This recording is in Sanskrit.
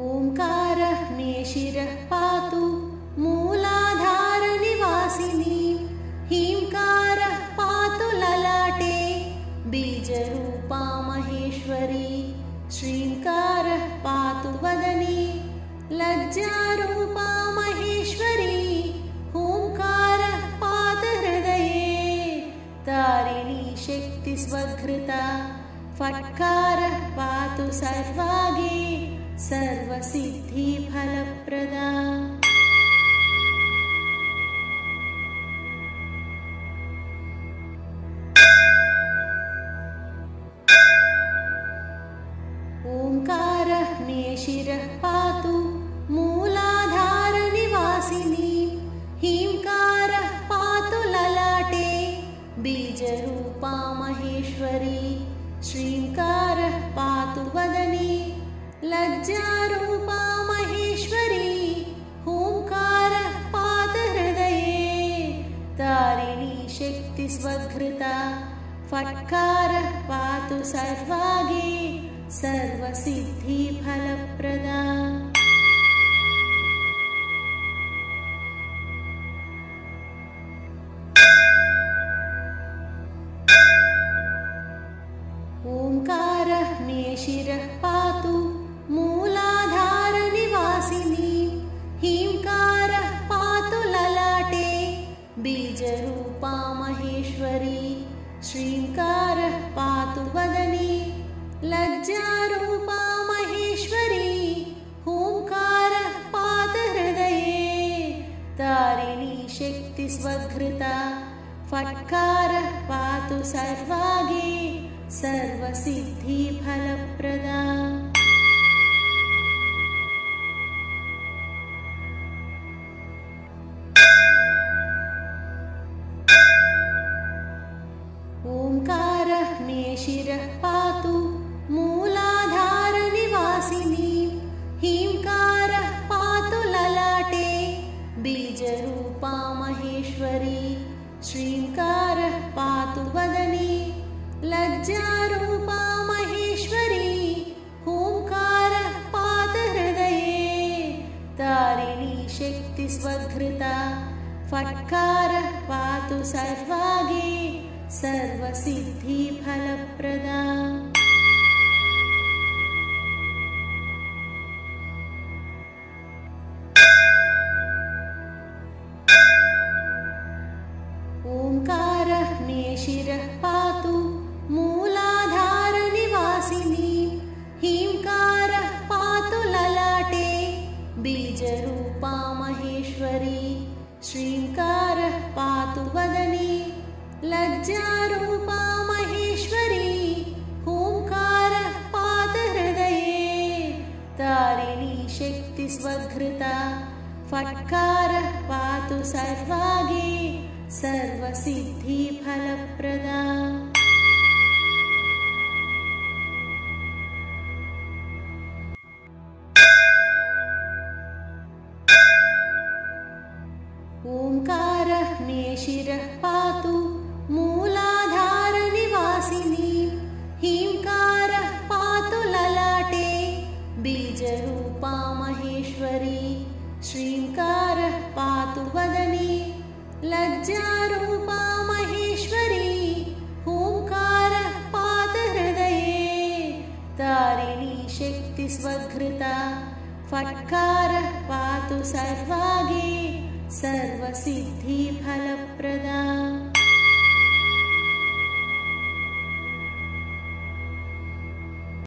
ओंकारः मे शिरः पातु मूलाधारनिवासिनी हींकारः पातु ललाटे बीजरूपा महेश्वरी श्रींकारः पातु वदने लज्जारूपा महेश्वरी ओंकारः पातु हृदये तारिणी शक्तिस्वघृता फट्कारः पातु सर्वागे सर्वसिद्धिफलप्रदा। ओंकारः मे शिरः पातु मूलाधारनिवासिनी हींकारः पातु ललाटे बीजरूपा महेश्वरी श्रींकारः पातु वदने लज्जारूपा महेश्वरी ओंकारः पातु हृदये तारिणी शक्तिस्वघृता फट्कारः पातु सर्वागे सर्वसिद्धिफलप्रदा। ओंकारः मे शिरः पातु मूलाधारनिवासिनी हींकारः पातु ललाटे बीजरूपा महेश्वरी श्रींकारः पातु वदने लज्जारूपा महेश्वरी ओंकारः पातु हृदये तारिणी शक्तिस्वघृता फट्कारः पातु सर्वागे सर्वसिद्धिफलप्रदा। ओंकारः मे शिरः पातु मूलाधारनिवासिनी हींकारः पातु ललाटे बीजरूपा महेश्वरी श्रींकारः पातु वदने लज्जारूपा महेश्वरी ओंकारः पातु हृदये तारिणी शक्तिस्वघृता फट्कारः पातु सर्वागे सर्वसिद्धिफलप्रदा। ओंकारः मे शिरः पातु मूलाधारनिवासिनी हींकारः पातु ललाटे बीजरूपा महेश्वरी श्रींकारः पातु वदने लज्जारूपा महेश्वरी ओंकारः पातु हृदये तारिणी शक्तिस्वघृता फट्कारः पातु सर्वागे सर्वसिद्धिफलप्रदा। ओंकारः मे शिरः पातु मूलाधारनिवासिनी हींकारः पातु ललाटे बीजरूपा महेश्वरी श्रींकारः पातु वदने लज्जारूपा महेश्वरी ओंकारः पातु हृदये तारिणी शक्तिस्वघृता फट्कारः पातु सर्वागे सर्वसिद्धिफलप्रदा।